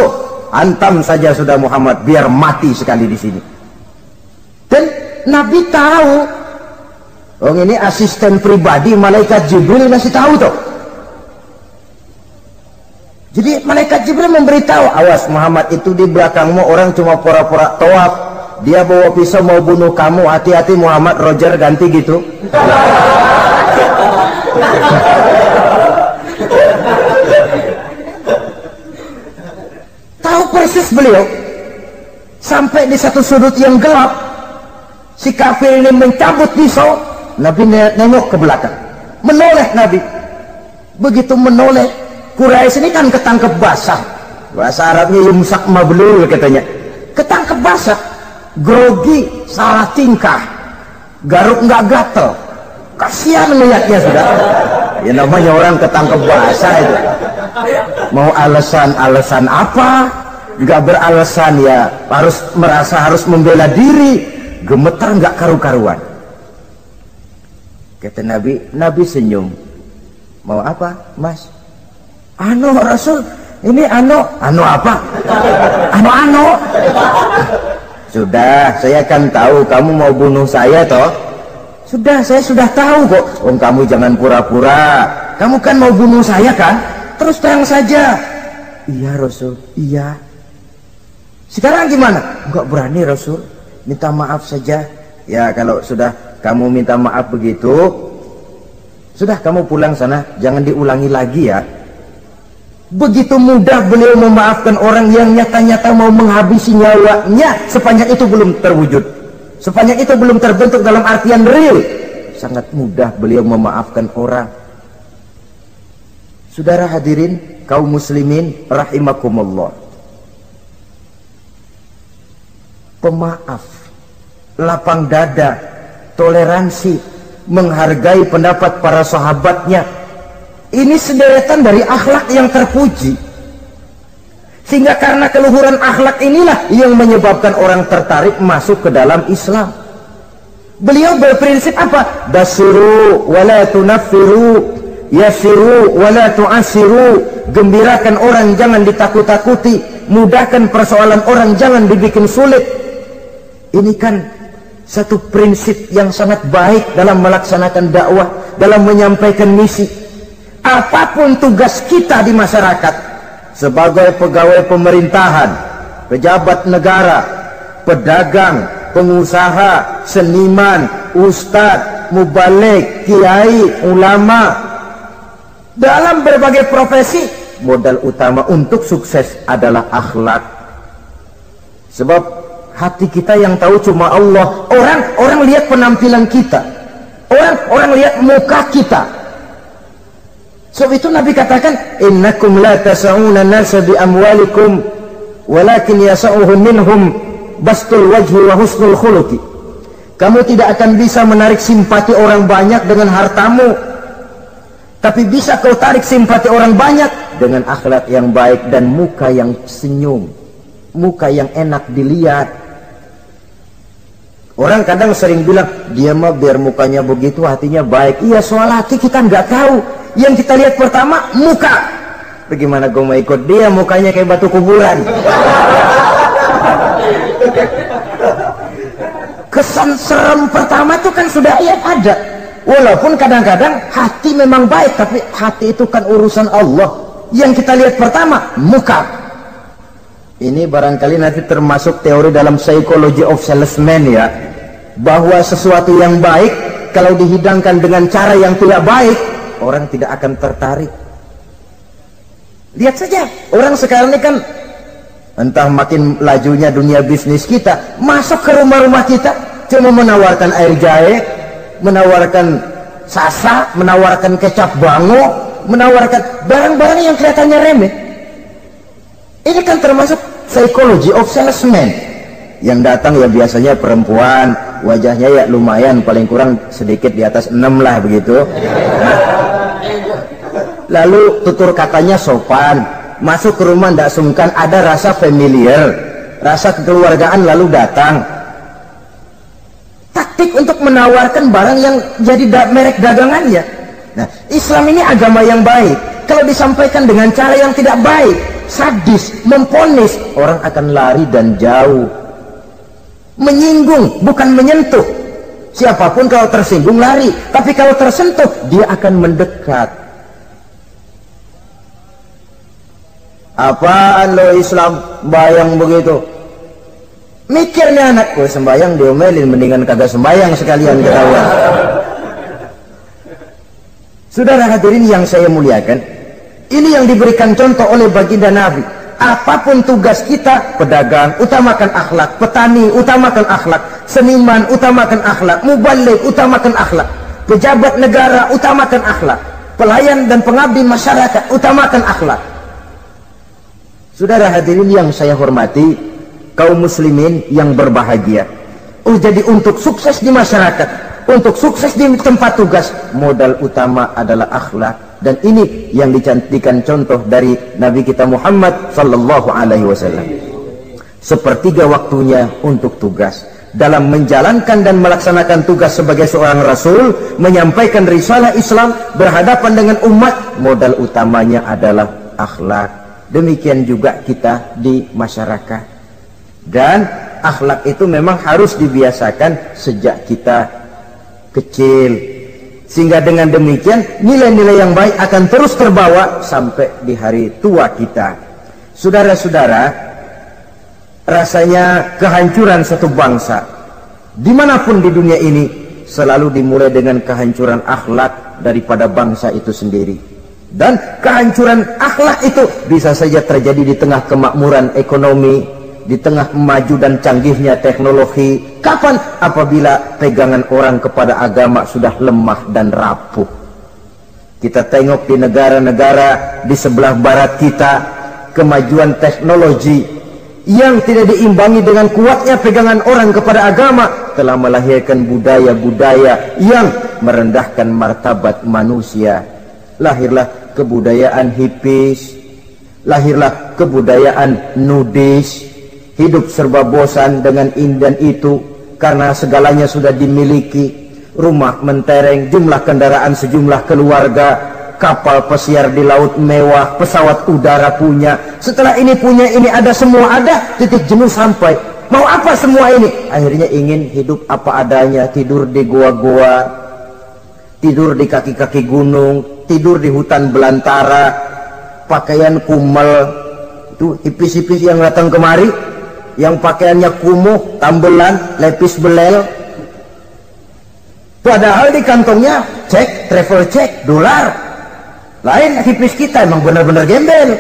hantam saja sudah Muhammad, biar mati sekali di sini. Dan Nabi tahu, oh ini asisten pribadi malaikat Jibril, masih tahu toh. Jadi malaikat Jibril memberitahu, awas Muhammad, itu di belakangmu orang cuma pura-pura tawaf, dia bawa pisau mau bunuh kamu, hati-hati Muhammad, Roger ganti gitu. Tahu persis beliau. Sampai di satu sudut yang gelap, si kafir ini mencabut pisau. Nabi nengok ke belakang, menoleh Nabi. Begitu menoleh, Quraisy ini kan ketangkep basah, bahasa Arabnya yumsak mablul katanya, ketangkep basah, grogi, salah tingkah, garuk nggak gatel, kasihan melihatnya sudah. Ya namanya orang ketangkep basah itu, mau alasan apa? Nggak beralasan ya, harus merasa harus membela diri, gemetar nggak karu-karuan. Kata Nabi senyum. Mau apa, Mas? Ano Rasul, ini ano apa? Ano. Sudah, saya kan tahu kamu mau bunuh saya toh. Sudah, saya sudah tahu kok. Kamu jangan pura-pura. Kamu kan mau bunuh saya kan? Terus terang saja. Iya Rasul, iya. Sekarang gimana? Enggak berani Rasul, minta maaf saja. Ya kalau sudah kamu minta maaf begitu, sudah kamu pulang sana, jangan diulangi lagi ya. Begitu mudah beliau memaafkan orang yang nyata-nyata mau menghabisi nyawanya, sepanjang itu belum terwujud, sepanjang itu belum terbentuk dalam artian real. Sangat mudah beliau memaafkan orang. Saudara hadirin kaum muslimin rahimakumullah, pemaaf, lapang dada, toleransi, menghargai pendapat para sahabatnya, ini sederetan dari akhlak yang terpuji. Sehingga karena keluhuran akhlak inilah yang menyebabkan orang tertarik masuk ke dalam Islam. Beliau berprinsip apa? Basiru wala tunaffiru, yasiru wala tu'asiru. Gembirakan orang, jangan ditakut-takuti. Mudahkan persoalan orang, jangan dibikin sulit. Ini kan satu prinsip yang sangat baik dalam melaksanakan dakwah, dalam menyampaikan misi. Apapun tugas kita di masyarakat, sebagai pegawai pemerintahan, pejabat negara, pedagang, pengusaha, seniman, ustadz, mubaligh, kiai, ulama, dalam berbagai profesi, modal utama untuk sukses adalah akhlak. Sebab hati kita yang tahu cuma Allah. Orang lihat penampilan kita, orang lihat muka kita. Sebab itu Nabi katakan, innakum la tas'una nasa bi amwalikum walakin yas'uhum minhum bastul wajhi wa husnul khuluqi. Kamu tidak akan bisa menarik simpati orang banyak dengan hartamu, tapi bisa kau tarik simpati orang banyak dengan akhlak yang baik dan muka yang senyum, muka yang enak dilihat. Orang kadang sering bilang, dia mah biar mukanya begitu hatinya baik. Iya, soal hati kita nggak tahu. Yang kita lihat pertama muka. Bagaimana gue mau ikut dia, mukanya kayak batu kuburan. Kesan serem pertama itu kan sudah ada. Walaupun kadang-kadang hati memang baik, tapi hati itu kan urusan Allah. Yang kita lihat pertama muka. Ini barangkali nanti termasuk teori dalam psychology of salesman ya, bahwa sesuatu yang baik kalau dihidangkan dengan cara yang tidak baik, orang tidak akan tertarik. Lihat saja orang sekarang ini kan, entah makin lajunya dunia bisnis kita, masuk ke rumah-rumah kita cuma menawarkan air jahe, menawarkan sasa, menawarkan kecap bango, menawarkan barang-barang yang kelihatannya remeh. Ini kan termasuk psychology of salesman. Yang datang ya biasanya perempuan, wajahnya ya lumayan, paling kurang sedikit di atas 6 lah begitu. Lalu tutur katanya sopan, masuk ke rumah tidak sungkan, ada rasa familiar, rasa kekeluargaan, lalu datang. Taktik untuk menawarkan barang yang jadi merek dagangannya. Nah, Islam ini agama yang baik. Kalau disampaikan dengan cara yang tidak baik, sadis, memponis, orang akan lari dan jauh. Menyinggung, bukan menyentuh. Siapapun kalau tersinggung lari, tapi kalau tersentuh dia akan mendekat. Apaan lo Islam bayang begitu? Mikirnya anak, gue sembayang diomelin, mendingan kagak sembayang sekalian ketahuan. Saudara hadirin yang saya muliakan, ini yang diberikan contoh oleh baginda Nabi. Apapun tugas kita, pedagang utamakan akhlak, petani utamakan akhlak, seniman utamakan akhlak, mubaligh utamakan akhlak, pejabat negara utamakan akhlak, pelayan dan pengabdi masyarakat utamakan akhlak. Saudara hadirin yang saya hormati, kaum muslimin yang berbahagia. Jadi untuk sukses di masyarakat, untuk sukses di tempat tugas, modal utama adalah akhlak. Dan ini yang dicantikan contoh dari Nabi kita Muhammad sallallahu alaihi wasallam. Sepertiga waktunya untuk tugas. Dalam menjalankan dan melaksanakan tugas sebagai seorang rasul, menyampaikan risalah Islam, berhadapan dengan umat, modal utamanya adalah akhlak. Demikian juga kita di masyarakat. Dan akhlak itu memang harus dibiasakan sejak kita kecil, sehingga dengan demikian nilai-nilai yang baik akan terus terbawa sampai di hari tua kita. Saudara-saudara, rasanya kehancuran satu bangsa dimanapun di dunia ini selalu dimulai dengan kehancuran akhlak daripada bangsa itu sendiri. Dan kehancuran akhlak itu bisa saja terjadi di tengah kemakmuran ekonomi, di tengah maju dan canggihnya teknologi. Kapan? Apabila pegangan orang kepada agama sudah lemah dan rapuh. Kita tengok di negara-negara di sebelah barat kita, kemajuan teknologi yang tidak diimbangi dengan kuatnya pegangan orang kepada agama telah melahirkan budaya-budaya yang merendahkan martabat manusia. Lahirlah kebudayaan hippies, lahirlah kebudayaan nudis, hidup serba bosan dengan ini dan itu karena segalanya sudah dimiliki. Rumah mentereng, jumlah kendaraan sejumlah keluarga, kapal pesiar di laut mewah, pesawat udara punya, setelah ini punya, ini ada, semua ada, titik jenuh sampai. Mau apa semua ini? Akhirnya ingin hidup apa adanya, tidur di goa-goa, tidur di kaki-kaki gunung, tidur di hutan belantara, pakaian kumel. Itu hipis-hipis yang datang kemari, yang pakaiannya kumuh, tambelan, lepis belel, padahal di kantongnya cek, travel cek, dolar. Lain hipis kita, emang benar-benar gembel.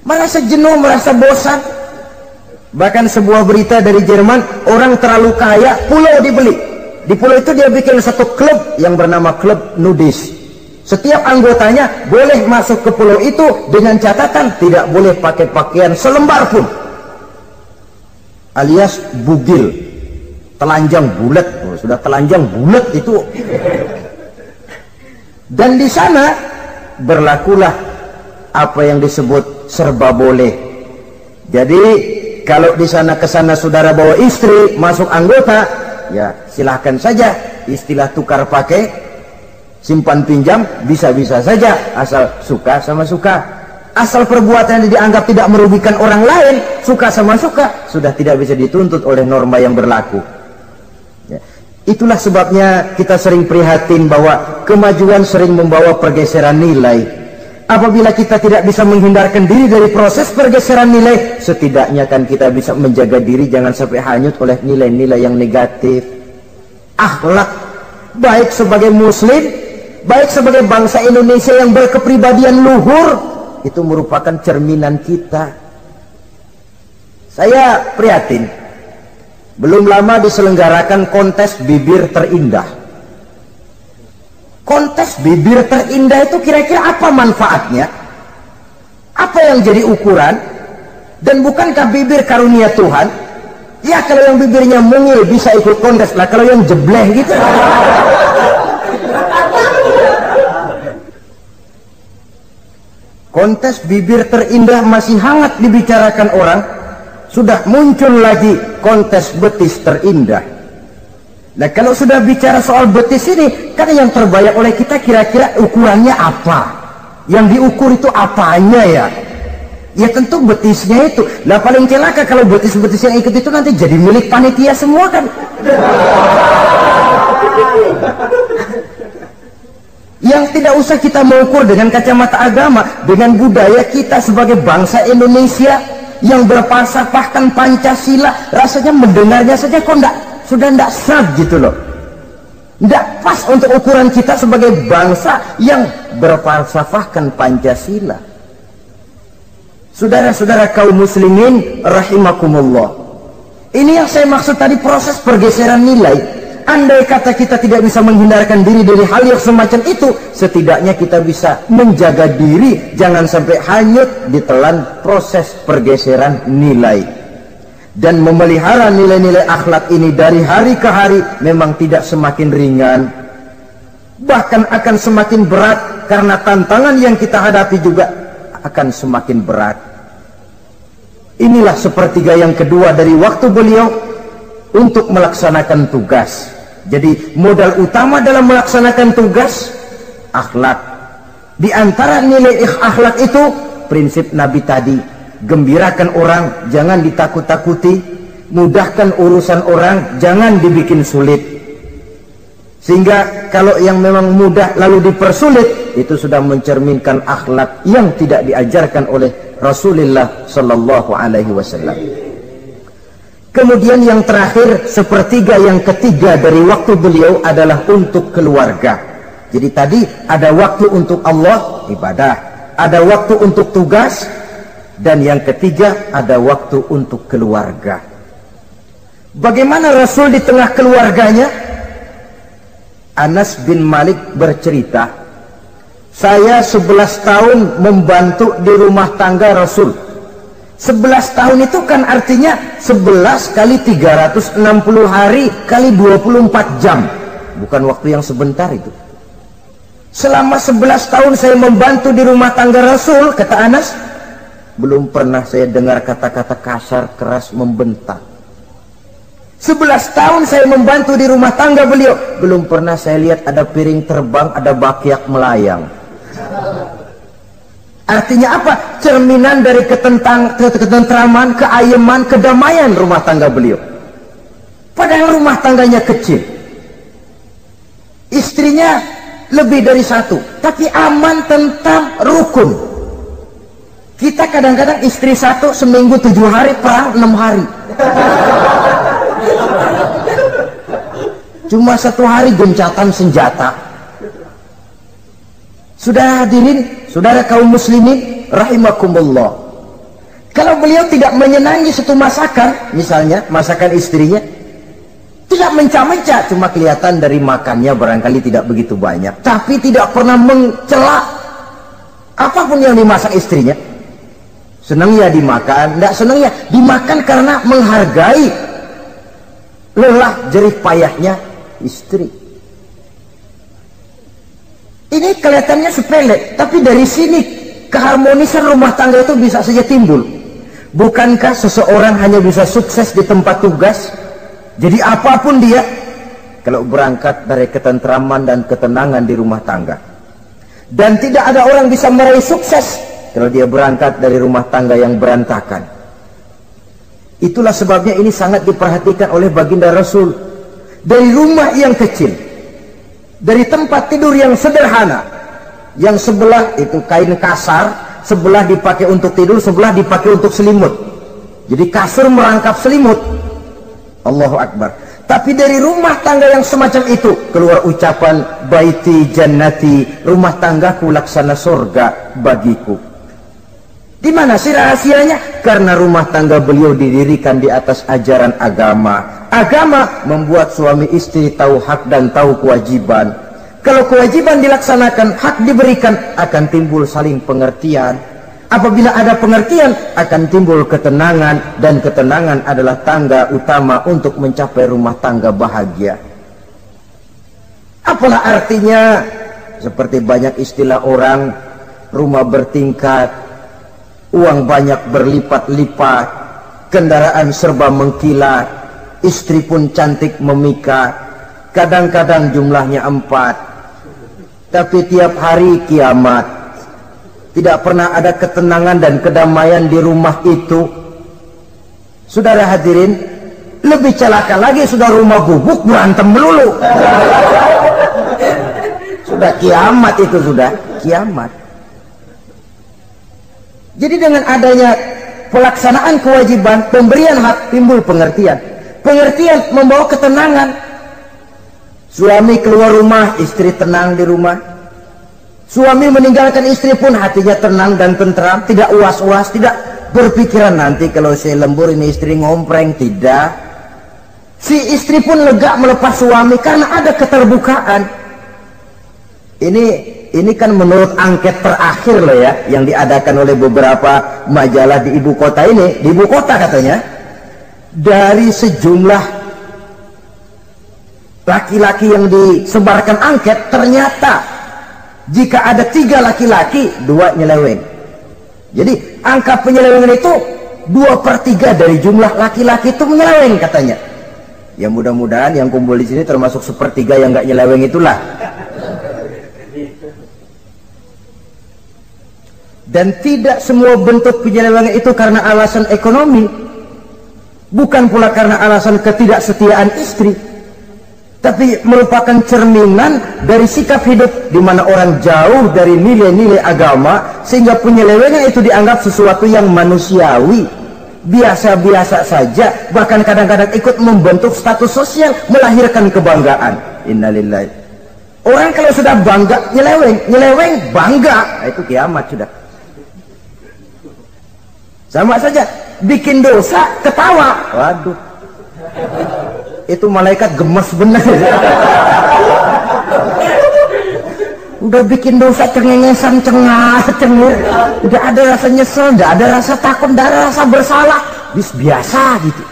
Merasa jenuh, merasa bosan. Bahkan sebuah berita dari Jerman, orang terlalu kaya, pulau dibeli. Di pulau itu dia bikin satu klub yang bernama klub nudis. Setiap anggotanya boleh masuk ke pulau itu dengan catatan tidak boleh pakai pakaian selembar pun, alias bugil, telanjang bulat. Sudah telanjang bulat itu. Dan di sana berlakulah apa yang disebut serba boleh. Jadi kalau di sana ke sana saudara bawa istri masuk anggota, ya silahkan saja. Istilah tukar pakai, simpan pinjam, bisa-bisa saja, asal suka sama suka. Asal perbuatan yang dianggap tidak merugikan orang lain, suka sama suka, sudah tidak bisa dituntut oleh norma yang berlaku. Ya. Itulah sebabnya kita sering prihatin bahwa kemajuan sering membawa pergeseran nilai. Apabila kita tidak bisa menghindarkan diri dari proses pergeseran nilai, setidaknya kan kita bisa menjaga diri jangan sampai hanyut oleh nilai-nilai yang negatif. Akhlak, baik sebagai muslim, baik sebagai bangsa Indonesia yang berkepribadian luhur, itu merupakan cerminan kita. Saya prihatin, belum lama diselenggarakan kontes bibir terindah. Kontes bibir terindah itu kira-kira apa manfaatnya? Apa yang jadi ukuran? Dan bukankah bibir karunia Tuhan? Ya kalau yang bibirnya mungil bisa ikut kontes lah, kalau yang jebleh gitu. Kontes bibir terindah masih hangat dibicarakan orang. Sudah muncul lagi kontes betis terindah. Nah kalau sudah bicara soal betis ini, kan yang terbayang oleh kita kira-kira ukurannya apa? Yang diukur itu apanya ya? Ya tentu betisnya itu. Nah paling celaka kalau betis-betis yang ikut itu nanti jadi milik panitia semua kan. Yang tidak usah kita mengukur dengan kacamata agama, dengan budaya kita sebagai bangsa Indonesia yang berfalsafahkan Pancasila, rasanya mendengarnya saja kok sudah tidak sah gitu loh. Tidak pas untuk ukuran kita sebagai bangsa yang berfalsafahkan Pancasila. Saudara-saudara kaum muslimin rahimakumullah, ini yang saya maksud tadi, proses pergeseran nilai. Andai kata kita tidak bisa menghindarkan diri dari hal yang semacam itu, setidaknya kita bisa menjaga diri jangan sampai hanyut ditelan proses pergeseran nilai. Dan memelihara nilai-nilai akhlak ini dari hari ke hari memang tidak semakin ringan, bahkan akan semakin berat, karena tantangan yang kita hadapi juga akan semakin berat. Inilah sepertiga yang kedua dari waktu beliau untuk melaksanakan tugas. Jadi modal utama dalam melaksanakan tugas akhlak. Di antara nilai akhlak itu prinsip Nabi tadi, gembirakan orang, jangan ditakut-takuti, mudahkan urusan orang, jangan dibikin sulit. Sehingga kalau yang memang mudah lalu dipersulit, itu sudah mencerminkan akhlak yang tidak diajarkan oleh Rasulullah sallallahu alaihi wasallam. Kemudian yang terakhir, sepertiga yang ketiga dari waktu beliau adalah untuk keluarga. Jadi tadi ada waktu untuk Allah, ibadah, ada waktu untuk tugas, dan yang ketiga ada waktu untuk keluarga. Bagaimana Rasul di tengah keluarganya? Anas bin Malik bercerita, saya 11 tahun membantu di rumah tangga Rasul. 11 tahun itu kan artinya 11 kali 360 hari kali 24 jam. Bukan waktu yang sebentar itu. Selama 11 tahun saya membantu di rumah tangga Rasul, kata Anas, belum pernah saya dengar kata-kata kasar, keras, membentak. 11 tahun saya membantu di rumah tangga beliau, belum pernah saya lihat ada piring terbang, ada bakyak melayang. Artinya apa? Cerminan dari ketentraman, keayeman, kedamaian rumah tangga beliau. Padahal rumah tangganya kecil, istrinya lebih dari satu, tapi aman, tentram, rukun. Kita kadang-kadang istri satu seminggu 7 hari, perang 6 hari. Cuma 1 hari gencatan senjata. Sudah hadirin, saudara kaum muslimin rahimakumullah, kalau beliau tidak menyenangi satu masakan, misalnya masakan istrinya, Tidak mencah-mencah, cuma kelihatan dari makannya barangkali tidak begitu banyak, tapi tidak pernah mencela apapun yang dimasak istrinya. Senang ya dimakan, tidak senang ya dimakan karena menghargai lelah jerih payahnya istri. Ini kelihatannya sepele, tapi dari sini keharmonisan rumah tangga itu bisa saja timbul. Bukankah seseorang hanya bisa sukses di tempat tugas? Jadi apapun dia, kalau berangkat dari ketentraman dan ketenangan di rumah tangga. Dan tidak ada orang bisa meraih sukses kalau dia berangkat dari rumah tangga yang berantakan. Itulah sebabnya ini sangat diperhatikan oleh baginda Rasul. Dari rumah yang kecil, dari tempat tidur yang sederhana, yang sebelah itu kain kasar, sebelah dipakai untuk tidur, sebelah dipakai untuk selimut. Jadi kasur merangkap selimut. Allahu Akbar. Tapi dari rumah tangga yang semacam itu keluar ucapan baiti jannati, rumah tanggaku laksana surga bagiku. Di mana sih rahasianya? Karena rumah tangga beliau didirikan di atas ajaran agama. Agama membuat suami istri tahu hak dan tahu kewajiban. Kalau kewajiban dilaksanakan, hak diberikan, akan timbul saling pengertian. Apabila ada pengertian, akan timbul ketenangan, dan ketenangan adalah tangga utama untuk mencapai rumah tangga bahagia. Apalah artinya? Seperti banyak istilah orang, rumah bertingkat, uang banyak berlipat-lipat, kendaraan serba mengkilat, istri pun cantik memikat, kadang-kadang jumlahnya 4, tapi tiap hari kiamat. Tidak pernah ada ketenangan dan kedamaian di rumah itu. Saudara hadirin, lebih celaka lagi sudah rumah gubuk berantem melulu. Sudah kiamat itu, sudah kiamat. Jadi dengan adanya pelaksanaan kewajiban, pemberian hak, timbul pengertian. Pengertian membawa ketenangan. Suami keluar rumah, istri tenang di rumah. Suami meninggalkan istri pun hatinya tenang dan tentram, tidak uas-uas, tidak berpikiran nanti kalau saya lembur ini istri ngompreng, tidak. Si istri pun lega melepas suami karena ada keterbukaan. Ini kan menurut angket terakhir loh ya, yang diadakan oleh beberapa majalah di ibu kota ini, di ibu kota katanya, dari sejumlah laki-laki yang disebarkan angket, ternyata jika ada 3 laki-laki, 2 nyeleweng. Jadi angka penyelewengan itu 2/3 dari jumlah laki-laki itu menyeleweng katanya. Ya mudah-mudahan yang kumpul di sini termasuk 1/3 yang nggak nyeleweng itulah. Dan tidak semua bentuk penyelewengan itu karena alasan ekonomi, bukan pula karena alasan ketidaksetiaan istri, tapi merupakan cerminan dari sikap hidup di mana orang jauh dari nilai-nilai agama, sehingga penyelewengan itu dianggap sesuatu yang manusiawi, biasa-biasa saja, bahkan kadang-kadang ikut membentuk status sosial, melahirkan kebanggaan. Innalillahi. Orang kalau sudah bangga nyeleweng bangga, nah, itu kiamat sudah. Sama saja bikin dosa ketawa, waduh, itu malaikat gemes benar. Udah bikin dosa cengengesan, cengir, udah ada rasa nyesel, udah ada rasa takut, udah ada rasa bersalah, biasa gitu.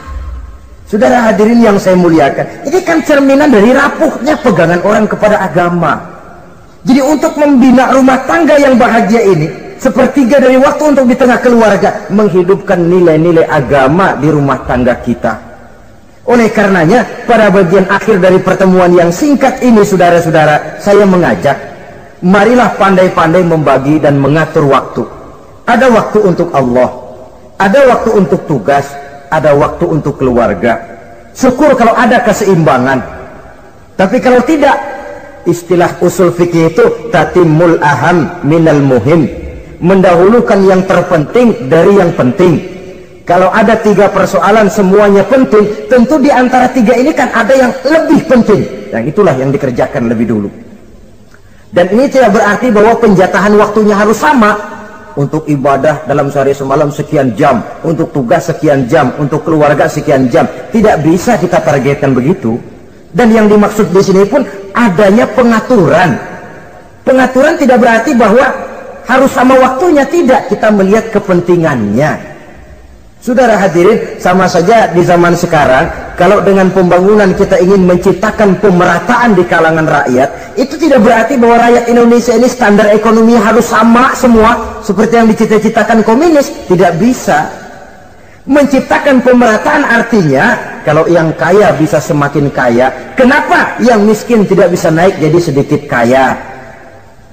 Saudara hadirin yang saya muliakan, ini kan cerminan dari rapuhnya pegangan orang kepada agama. Jadi untuk membina rumah tangga yang bahagia ini, 1/3 dari waktu untuk di tengah keluarga menghidupkan nilai-nilai agama di rumah tangga kita. Oleh karenanya, pada bagian akhir dari pertemuan yang singkat ini, saudara-saudara, saya mengajak, marilah pandai-pandai membagi dan mengatur waktu. Ada waktu untuk Allah, ada waktu untuk tugas, ada waktu untuk keluarga. Syukur kalau ada keseimbangan. Tapi kalau tidak, istilah usul fikih itu tatimul aham minal muhim, mendahulukan yang terpenting dari yang penting. Kalau ada 3 persoalan semuanya penting, tentu di antara 3 ini kan ada yang lebih penting, yang itulah yang dikerjakan lebih dulu. Dan ini tidak berarti bahwa penjatahan waktunya harus sama. untuk ibadah dalam sehari semalam sekian jam, untuk tugas sekian jam, untuk keluarga sekian jam. Tidak bisa kita targetkan begitu. Dan yang dimaksud di sini pun adanya pengaturan. Pengaturan tidak berarti bahwa harus sama waktunya, tidak. Kita melihat kepentingannya. Saudara hadirin, sama saja di zaman sekarang, kalau dengan pembangunan kita ingin menciptakan pemerataan di kalangan rakyat, itu tidak berarti bahwa rakyat Indonesia ini standar ekonomi harus sama semua seperti yang dicita-citakan komunis. Tidak bisa. Menciptakan pemerataan artinya kalau yang kaya bisa semakin kaya, kenapa yang miskin tidak bisa naik jadi sedikit kaya?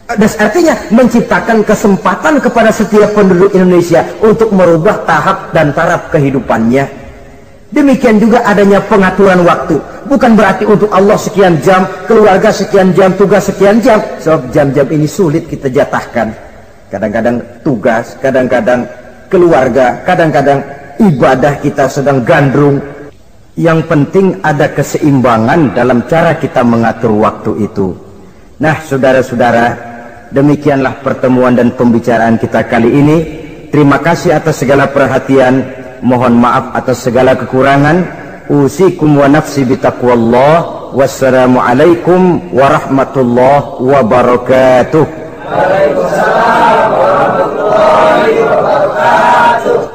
Dan artinya menciptakan kesempatan kepada setiap penduduk Indonesia untuk merubah tahap dan taraf kehidupannya. Demikian juga adanya pengaturan waktu. Bukan berarti untuk Allah sekian jam, keluarga sekian jam, tugas sekian jam. Sebab jam-jam ini sulit kita jatahkan. Kadang-kadang tugas, kadang-kadang keluarga, kadang-kadang ibadah kita sedang gandrung. Yang penting ada keseimbangan dalam cara kita mengatur waktu itu. Nah, saudara-saudara, demikianlah pertemuan dan pembicaraan kita kali ini. Terima kasih atas segala perhatian. Mohon maaf atas segala kekurangan. Usikum wa nafsi bitaqwallah. Wassalamualaikum warahmatullahi wabarakatuh. Waalaikumsalam warahmatullahi wabarakatuh.